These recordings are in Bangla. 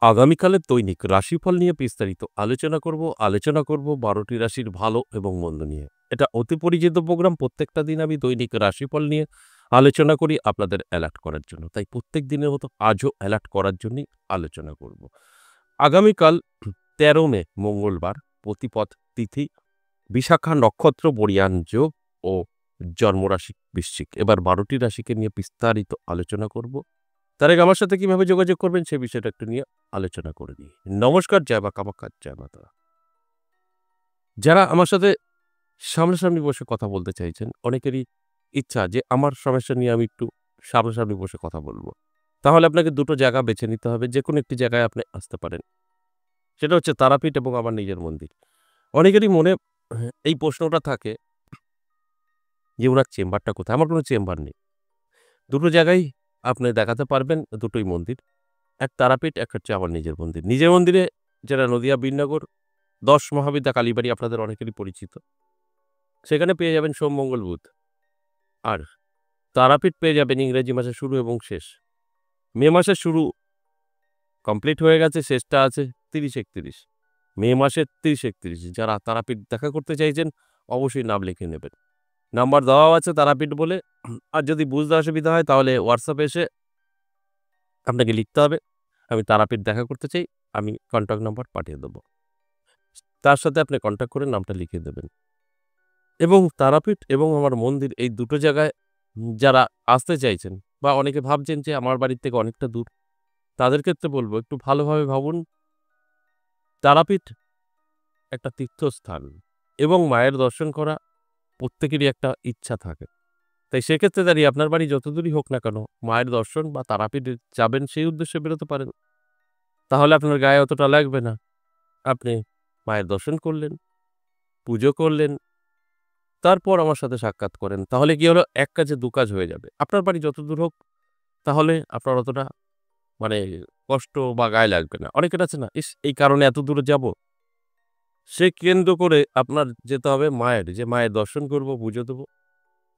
আগামীকালের দৈনিক রাশিফল নিয়ে বিস্তারিত আলোচনা করব ১২টি রাশির ভালো এবং মন্দ নিয়ে। এটা অতি পরিচিত প্রোগ্রাম। প্রত্যেকটা দিন আমি দৈনিক রাশিফল নিয়ে আলোচনা করি আপনাদের অ্যালার্ট করার জন্য। তাই প্রত্যেক দিনের মতো আজও অ্যালার্ট করার জন্যই আলোচনা করব। আগামীকাল ১৩ মে মঙ্গলবার, প্রতিপদ তিথি, বিশাখা নক্ষত্র, বড়িয়ান যোগ ও জন্মরাশি বৃশ্চিক। এবার ১২টি রাশিকে নিয়ে বিস্তারিত আলোচনা করব। তার আগে আমার সাথে কিভাবে যোগাযোগ করবেন সে বিষয়টা একটু নিয়ে আলোচনা করে নিই। নমস্কার, জয় মা কামাখ্যা, জয় মাতা। যারা আমার সাথে সামনাসামনি বসে কথা বলতে চাইছেন, অনেকেরই ইচ্ছা যে আমার সমস্যা নিয়ে আমি একটু সামনাসামনি বসে কথা বলব। তাহলে আপনাকে দুটো জায়গা বেছে নিতে হবে। যেকোনো একটি জায়গায় আপনি আসতে পারেন। সেটা হচ্ছে তারাপীঠ এবং আমার নিজের মন্দির। অনেকেরই মনে এই প্রশ্নটা থাকে যে উনার চেম্বারটা কোথায়? আমার কোনো চেম্বার নেই। দুটো জায়গায় আপনি দেখাতে পারবেন, দুটোই মন্দির। এক তারাপীঠ, এক হচ্ছে আমার নিজের মন্দির। নিজের মন্দিরে যেটা নদিয়া বীরনগর ১০ মহাবিদ্যা কালীবাড়ি, আপনাদের অনেকেরই পরিচিত। সেখানে পেয়ে যাবেন সোম, মঙ্গল, বুধ। আর তারাপীঠ পেয়ে যাবেন ইংরেজি মাসের শুরু এবং শেষ। মে মাসের শুরু কমপ্লিট হয়ে গেছে, শেষটা আছে ৩০-৩১। মে মাসের ৩০-৩১। যারা তারাপীঠ দেখা করতে চাইছেন অবশ্যই নাম লিখে নেবেন। নাম্বার দেওয়াও আছে তারাপীঠ বলে। আর যদি বুঝতে অসুবিধা হয় তাহলে হোয়াটসঅ্যাপে এসে আপনাকে লিখতে হবে, আমি তারাপীঠ দেখা করতে চাই, আমি কন্ট্যাক্ট নাম্বার পাঠিয়ে দেব। তার সাথে আপনি কন্ট্যাক্ট করে নামটা লিখিয়ে দেবেন। এবং তারাপীঠ এবং আমার মন্দির এই দুটো জায়গায় যারা আসতে চাইছেন বা অনেকে ভাবছেন যে আমার বাড়ির থেকে অনেকটা দূর, তাদের ক্ষেত্রে বলব একটু ভালোভাবে ভাবুন। তারাপীঠ একটা তীর্থস্থান এবং মায়ের দর্শন করা প্রত্যেকেরই একটা ইচ্ছা থাকে। তাই সেক্ষেত্রে দাঁড়িয়ে আপনার বাড়ি যত দূরই হোক না কেন, মায়ের দর্শন বা তারাপীঠে যাবেন সেই উদ্দেশ্যে বেরোতে পারেন। তাহলে আপনার গায়ে অতটা লাগবে না। আপনি মায়ের দর্শন করলেন, পুজো করলেন, তারপর আমার সাথে সাক্ষাৎ করেন। তাহলে কি হলো? এক কাজে দু কাজ হয়ে যাবে। আপনার বাড়ি যত দূর হোক, তাহলে আপনার অতটা মানে কষ্ট বা গায়ে লাগবে না। অনেকের আছে না, ইস! এই কারণে এত দূরে যাব। সে কেন্দ্র করে আপনার যেতে হবে মায়ের, যে মায়ের দর্শন করব, পুজো দেব।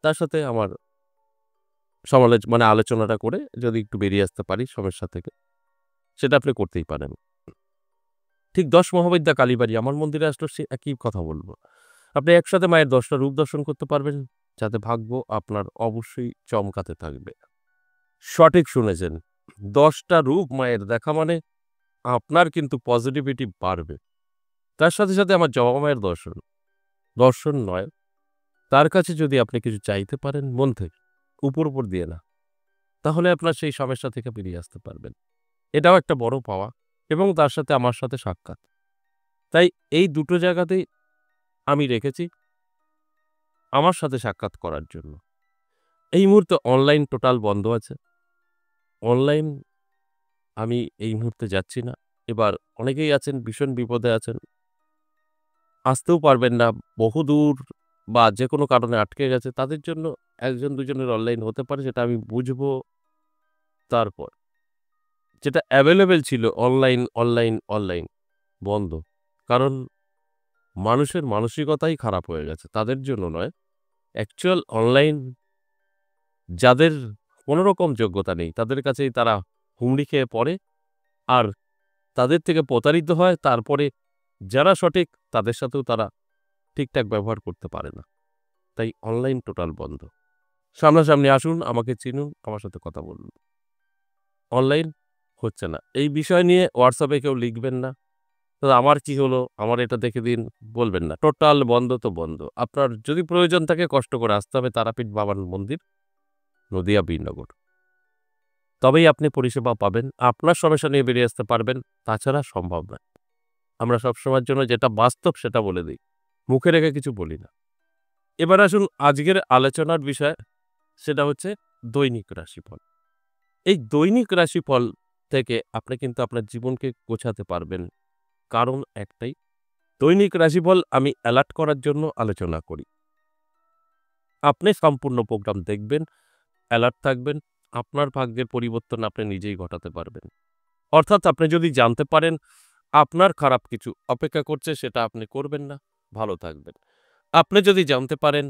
তার সাথে আমার আলোচনাটা করে যদি একটু বেরিয়ে আসতে পারি সমস্যা থেকে, সেটা আপনি করতেই পারেন। ঠিক ১০ মহাবিদ্যা কালীবাড়ি আমার মন্দিরে আসলেও সে একই কথা বলব। আপনি একসাথে মায়ের ১০ টা রূপ দর্শন করতে পারবেন, যাতে ভাগ্য আপনার অবশ্যই চমকাতে থাকবে। সঠিক শুনেছেন। ১০ টা রূপ মায়ের দেখা মানে আপনার কিন্তু পজিটিভিটি বাড়বে। তার সাথে, সাথে আমার জবা মায়ের দর্শন। দর্শন নয়, তার কাছে যদি আপনি কিছু চাইতে পারেন মন থেকে, উপর দিয়ে না, তাহলে আপনার সেই সমস্যা থেকে বেরিয়ে আসতে পারবেন। এটাও একটা বড় পাওয়া এবং তার সাথে আমার সাথে সাক্ষাৎ। তাই এই দুটো জায়গাতেই আমি রেখেছি আমার সাথে সাক্ষাৎ করার জন্য। এই মুহূর্তে অনলাইন টোটাল বন্ধ আছে। অনলাইন আমি এই মুহূর্তে যাচ্ছি না। এবার অনেকেই আছেন ভীষণ বিপদে আছেন। আসতেও পারবেন না। বহুদূর বা যেকোনো কারণে আটকে গেছে। তাদের জন্য ১ জন ২ জনের অনলাইন হতে পারে, সেটা আমি বুঝবো তারপর। যেটা এভেইলেবল ছিল অনলাইন বন্ধ। কারণ মানুষের মানসিকতাই খারাপ হয়ে গেছে। তাদের জন্য নয়। অ্যাকচুয়াল অনলাইন যাদের কোনো রকম যোগ্যতা নেই, তাদের কাছেই তারা হুমড়ি খেয়ে পড়ে। আর তাদের থেকে প্রতারিত হয়। তারপরে যারা সঠিক তাদের সাথেও তারা ঠিকঠাক ব্যবহার করতে পারে না। তাই অনলাইন টোটাল বন্ধ। সামনাসামনি আসুন, আমাকে চিনুন, আমার সাথে কথা বলুন। অনলাইন হচ্ছে না। এই বিষয় নিয়ে হোয়াটসঅ্যাপে কেউ লিখবেন না। দাদা আমার কি হলো? আমার এটা দেখে দিন, বলবেন না। টোটাল বন্ধ তো বন্ধ। আপনার যদি প্রয়োজন থাকে কষ্ট করে আসতে হবে তারাপীঠ বাবার মন্দির, নদিয়া বীরনগর। তবেই আপনি পরিষেবা পাবেন। আপনার সমস্যা নিয়ে বেরিয়ে আসতে পারবেন। তাছাড়া সম্ভব নয়। আমরা সবসময়ের জন্য যেটা বাস্তব সেটা বলে দেই। মুখে রেখে কিছু বলি না। এবার আসুন আজকের আলোচনার বিষয়, সেটা হচ্ছে দৈনিক রাশিফল। এই দৈনিক রাশিফল থেকে আপনি কিন্তু আপনার জীবনকে গোছাতে পারবেন। কারণ একটাই, দৈনিক রাশিফল আমি অ্যালার্ট করার জন্য আলোচনা করি। আপনি সম্পূর্ণ প্রোগ্রাম দেখবেন, অ্যালার্ট থাকবেন, আপনার ভাগ্যের পরিবর্তন আপনি নিজেই ঘটাতে পারবেন। অর্থাৎ আপনি যদি জানতে পারেন আপনার খারাপ কিছু অপেক্ষা করছে, সেটা আপনি করবেন না, ভালো থাকবেন। আপনি যদি জানতে পারেন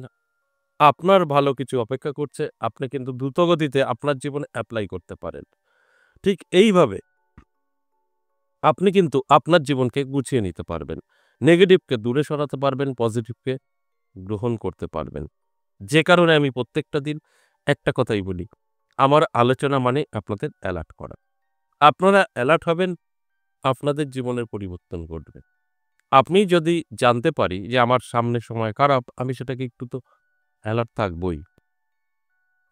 আপনার ভালো কিছু অপেক্ষা করছে, আপনি কিন্তু দ্রুতগতিতে আপনার জীবনে এপ্লাই করতে পারেন। ঠিক এইভাবে আপনি কিন্তু আপনার জীবনকে গুছিয়ে নিতে পারবেন। নেগেটিভকে দূরে সরাতে পারবেন, পজিটিভকে গ্রহণ করতে পারবেন। যে কারণে আমি প্রত্যেকটা দিন একটা কথাই বলি, আমার আলোচনা মানে আপনাদের অ্যালার্ট করা। আপনারা অ্যালার্ট হবেন, আপনাদের জীবনের পরিবর্তন ঘটবে। আপনি যদি জানতে পারি যে আমার সামনের সময় খারাপ, আমি সেটাকে একটু তো অ্যালার্ট থাকবই।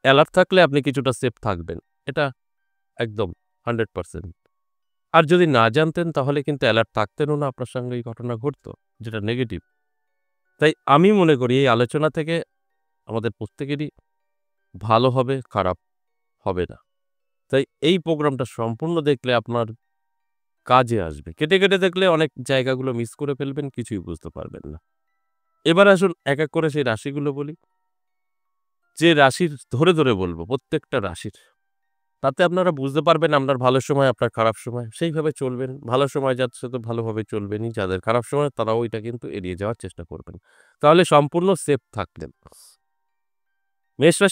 অ্যালার্ট থাকলে আপনি কিছুটা সেফ থাকবেন। এটা একদম 100%। আর যদি না জানতেন তাহলে কিন্তু অ্যালার্ট থাকতেনও না, আপনার সঙ্গে এই ঘটনা ঘটতো, যেটা নেগেটিভ। তাই আমি মনে করি এই আলোচনা থেকে আমাদের প্রত্যেকেরই ভালো হবে, খারাপ হবে না। তাই এই প্রোগ্রামটা সম্পূর্ণ দেখলে আপনার কাজে আসবে। কেটে, কেটে দেখলে অনেক জায়গাগুলো মিস করে ফেলবেন, কিছুই বুঝতে পারবেন না। এবার আসুন এক, এক করে সেই রাশিগুলো বলি। যে রাশির ধরে, ধরে বলব প্রত্যেকটা রাশির। তাতে আপনারা বুঝতে পারবেন আপনার ভালো সময়, আপনার খারাপ সময়। সেইভাবে চলবেন। ভালো সময় যাচ্ছে তো ভালোভাবে চলবেনই। যাদের খারাপ সময় তারাও এটা কিন্তু এড়িয়ে যাওয়ার চেষ্টা করবেন। তাহলে সম্পূর্ণ সেফ থাকলেন। মেষ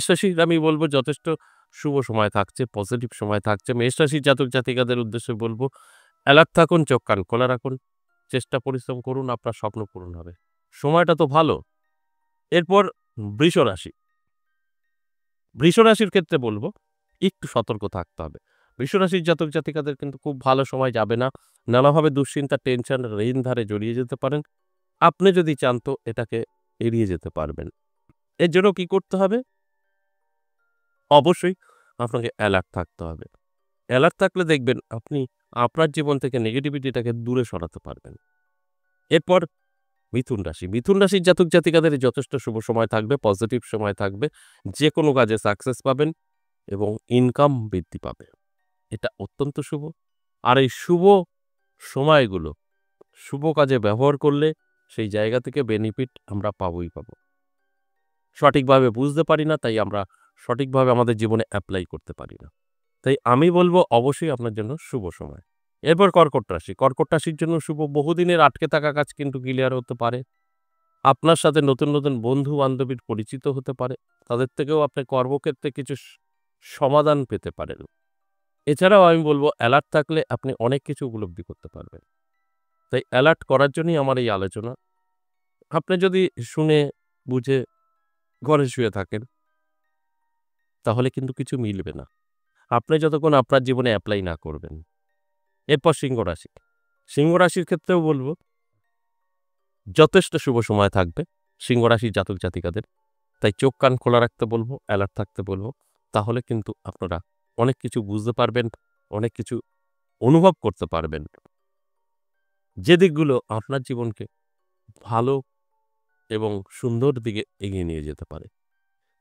রাশির আমি বলব যথেষ্ট শুভ সময় থাকছে, পজিটিভ সময় থাকছে। মেষ রাশির জাতক-জাতিকাদের উদ্দেশ্যে বলব, অ্যালার্ট থাকুন, চোখ কান খোলা রাখুন। চেষ্টা পরিশ্রম করুন, আপনার স্বপ্ন পূরণ হবে। সময়টা তো ভালো। এরপর বৃষ রাশি। বৃষ রাশির ক্ষেত্রে বলব, একটু সতর্ক থাকতে হবে। বৃষ রাশির জাতক-জাতিকাদের কিন্তু খুব ভালো সময় যাবে না। নানাভাবে দুশ্চিন্তা, টেনশন, ঋণ ধারে জড়িয়ে যেতে পারেন। আপনি যদি চান তো এটাকে এড়িয়ে যেতে পারবেন। এর জন্য কি করতে হবে? অবশ্যই আপনাকে অ্যালার্ট থাকতে হবে। অ্যালার্ট থাকলে দেখবেন আপনি আপনার জীবন থেকে নেগেটিভিটিটাকে দূরে সরাতে পারবেন। এরপর মিথুন রাশি। মিথুন রাশির জাতক-জাতিকাদের যথেষ্ট শুভ সময় থাকবে, পজিটিভ সময় থাকবে। যেকোনো কাজে সাকসেস পাবেন এবং ইনকাম বৃদ্ধি পাবে। এটা অত্যন্ত শুভ। আর এই শুভ সময়গুলো শুভ কাজে ব্যবহার করলে সেই জায়গা থেকে বেনিফিট আমরা পাবোই পাবো। সঠিকভাবে বুঝতে পারি না, তাই আমরা সঠিকভাবে আমাদের জীবনে এপ্লাই করতে পারি না। তাই আমি বলব অবশ্যই আপনার জন্য শুভ সময়। এরপর কর্কট রাশি। কর্কট রাশির জন্য শুভ, বহুদিনের আটকে থাকা কাজ কিন্তু ক্লিয়ার হতে পারে। আপনার সাথে নতুন, নতুন বন্ধু-বান্ধবীর পরিচিত হতে পারে। তাদের থেকেও আপনি কর্মক্ষেত্রে কিছু সমাধান পেতে পারেন। এছাড়াও আমি বলব অ্যালার্ট থাকলে আপনি অনেক কিছু উপলব্ধি করতে পারবেন। তাই অ্যালার্ট করার জন্যই আমার এই আলোচনা। আপনি যদি শুনে বুঝে ঘরে শুয়ে থাকেন, তাহলে কিন্তু কিছু মিলবে না। আপনি যতক্ষণ আপনার জীবনে এপ্লাই না করবেন। এরপর সিংহ রাশি। সিংহ রাশির ক্ষেত্রেও বলব যথেষ্ট শুভ সময় থাকবে সিংহ রাশির জাতক-জাতিকাদের। তাই চোখ কান খোলা রাখতে বলব, অ্যালার্ট থাকতে বলব। তাহলে কিন্তু আপনারা অনেক কিছু বুঝতে পারবেন, অনেক কিছু অনুভব করতে পারবেন। যে দিকগুলো আপনার জীবনকে ভালো এবং সুন্দর দিকে এগিয়ে নিয়ে যেতে পারে।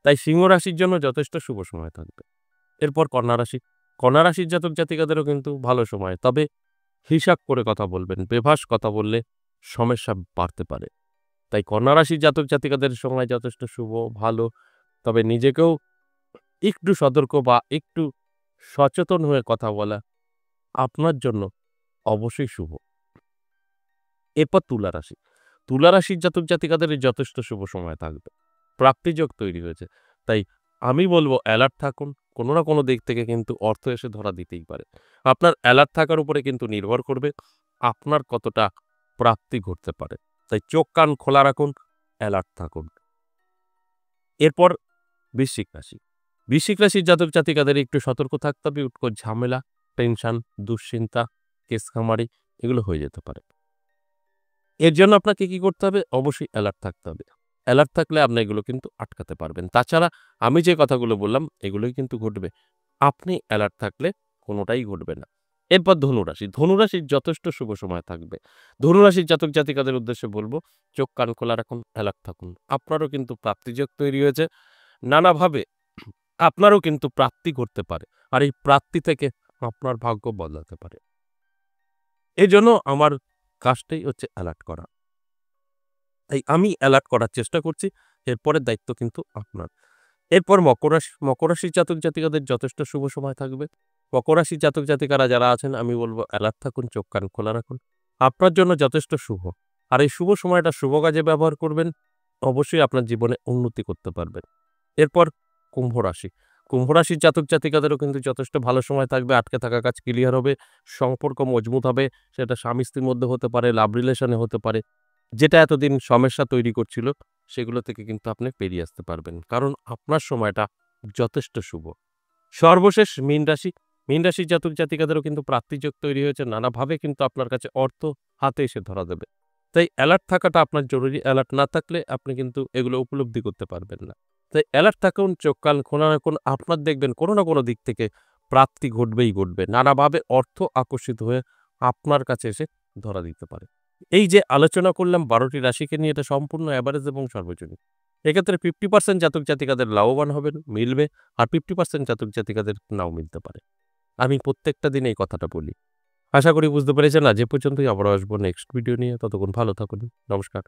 তাই সিংহ রাশির জন্য যথেষ্ট শুভ সময় থাকবে। এরপর কন্যা রাশি। কন্যা রাশির জাতক-জাতিকাদেরও কিন্তু ভালো সময়। তবে হিসাব করে কথা বলবেন। বেফাঁস কথা বললে সমস্যা বাড়তে পারে। তাই কন্যা রাশির জাতক-জাতিকাদের সময় যথেষ্ট শুভ, ভালো। তবে নিজেকেও একটু সতর্ক বা একটু সচেতন হয়ে কথা বলা আপনার জন্য অবশ্যই শুভ। এরপর তুলা রাশি। তুলা রাশির জাতক-জাতিকাদের যথেষ্ট শুভ সময় থাকবে। প্রাপ্তিযোগ তৈরি হয়েছে। তাই আমি বলব অ্যালার্ট থাকুন। কোনো না কোনো দিক থেকে কিন্তু অর্থ এসে ধরা দিতেই পারে। আপনার অ্যালার্ট থাকার উপরে কিন্তু নির্ভর করবে আপনার কতটা প্রাপ্তি ঘটতে পারে। তাই চোখ কান খোলা রাখুন, অ্যালার্ট থাকুন। এরপর বৃশ্চিক রাশি। বৃশ্চিক রাশির জাতক-জাতিকাদের একটু সতর্ক থাকতে হবে। উৎকট ঝামেলা, টেনশন, দুশ্চিন্তা, কেস-কামারি এগুলো হয়ে যেতে পারে। এর জন্য আপনাকে কি করতে হবে? অবশ্যই অ্যালার্ট থাকতে হবে। অ্যালার্ট থাকলে আপনি এগুলো কিন্তু আটকাতে পারবেন। তাছাড়া আমি যে কথাগুলো বললাম এগুলোই কিন্তু ঘটবে। আপনি অ্যালার্ট থাকলে কোনোটাই ঘটবে না। এরপর ধনুরাশি। ধনুরাশির যথেষ্ট শুভ সময় থাকবে। ধনুরাশির জাতক-জাতিকাদের উদ্দেশ্যে বলব, চোখ কান খোলা রাখুন, অ্যালার্ট থাকুন। আপনারও কিন্তু প্রাপ্তিযোগ তৈরি হয়েছে। নানাভাবে আপনারও কিন্তু প্রাপ্তি ঘটতে পারে। আর এই প্রাপ্তি থেকে আপনার ভাগ্য বদলাতে পারে। এজন্য আমার কাজটাই হচ্ছে অ্যালার্ট করা। তাই আমি অ্যালার্ট করার চেষ্টা করছি। এরপরের দায়িত্ব কিন্তু আপনার। এরপর মকর রাশি। মকর রাশির জাতক-জাতিকাদের যথেষ্ট শুভ সময় থাকবে। মকর রাশির জাতক-জাতিকারা যারা আছেন আমি বলব অ্যালার্ট থাকুন, চোখ কান খোলা রাখুন। আপনার জন্য যথেষ্ট শুভ। আর এই শুভ সময়টা শুভ কাজে ব্যবহার করবেন। অবশ্যই আপনার জীবনে উন্নতি করতে পারবেন। এরপর কুম্ভ রাশি। কুম্ভ রাশির জাতক জাতিকাদেরও কিন্তু যথেষ্ট ভালো সময় থাকবে। আটকে থাকা কাজ ক্লিয়ার হবে, সম্পর্ক মজবুত হবে। সেটা স্বামী-স্ত্রীর মধ্যে হতে পারে, লাভ রিলেশনে হতে পারে। যেটা এতদিন সমস্যা তৈরি করছিল, সেগুলো থেকে কিন্তু আপনি বেরিয়ে আসতে পারবেন। কারণ আপনার সময়টা যথেষ্ট শুভ। সর্বশেষ মীন রাশি। মীন রাশির জাতক জাতিকাদেরও কিন্তু প্রাপ্তিযোগ তৈরি হয়েছে। নানাভাবে কিন্তু আপনার কাছে অর্থ হাতে এসে ধরা দেবে। তাই অ্যালার্ট থাকাটা আপনার জরুরি। অ্যালার্ট না থাকলে আপনি কিন্তু এগুলো উপলব্ধি করতে পারবেন না। তাই অ্যালার্ট থাকুন, চোখ কান খোলা রাখুন। আপনার দেখবেন কোনো না কোনো দিক থেকে প্রাপ্তি ঘটবেই ঘটবে। নানাভাবে অর্থ আকর্ষিত হয়ে আপনার কাছে এসে ধরা দিতে পারে। এই যে আলোচনা করলাম ১২ টি রাশিকে নিয়ে, এটা সম্পূর্ণ এভারেজ এবং সর্বজনীন। এক্ষেত্রে 50% জাতক জাতিকাদের লাভবান হবেন, মিলবে। আর 50% জাতক জাতিকাদের নাও মিলতে পারে। আমি প্রত্যেকটা দিন এই কথাটা বলি। আশা করি বুঝতে পেরেছেন। আজ এ পর্যন্তই। আবারও আসবো নেক্সট ভিডিও নিয়ে। ততক্ষণ ভালো থাকুন। নমস্কার।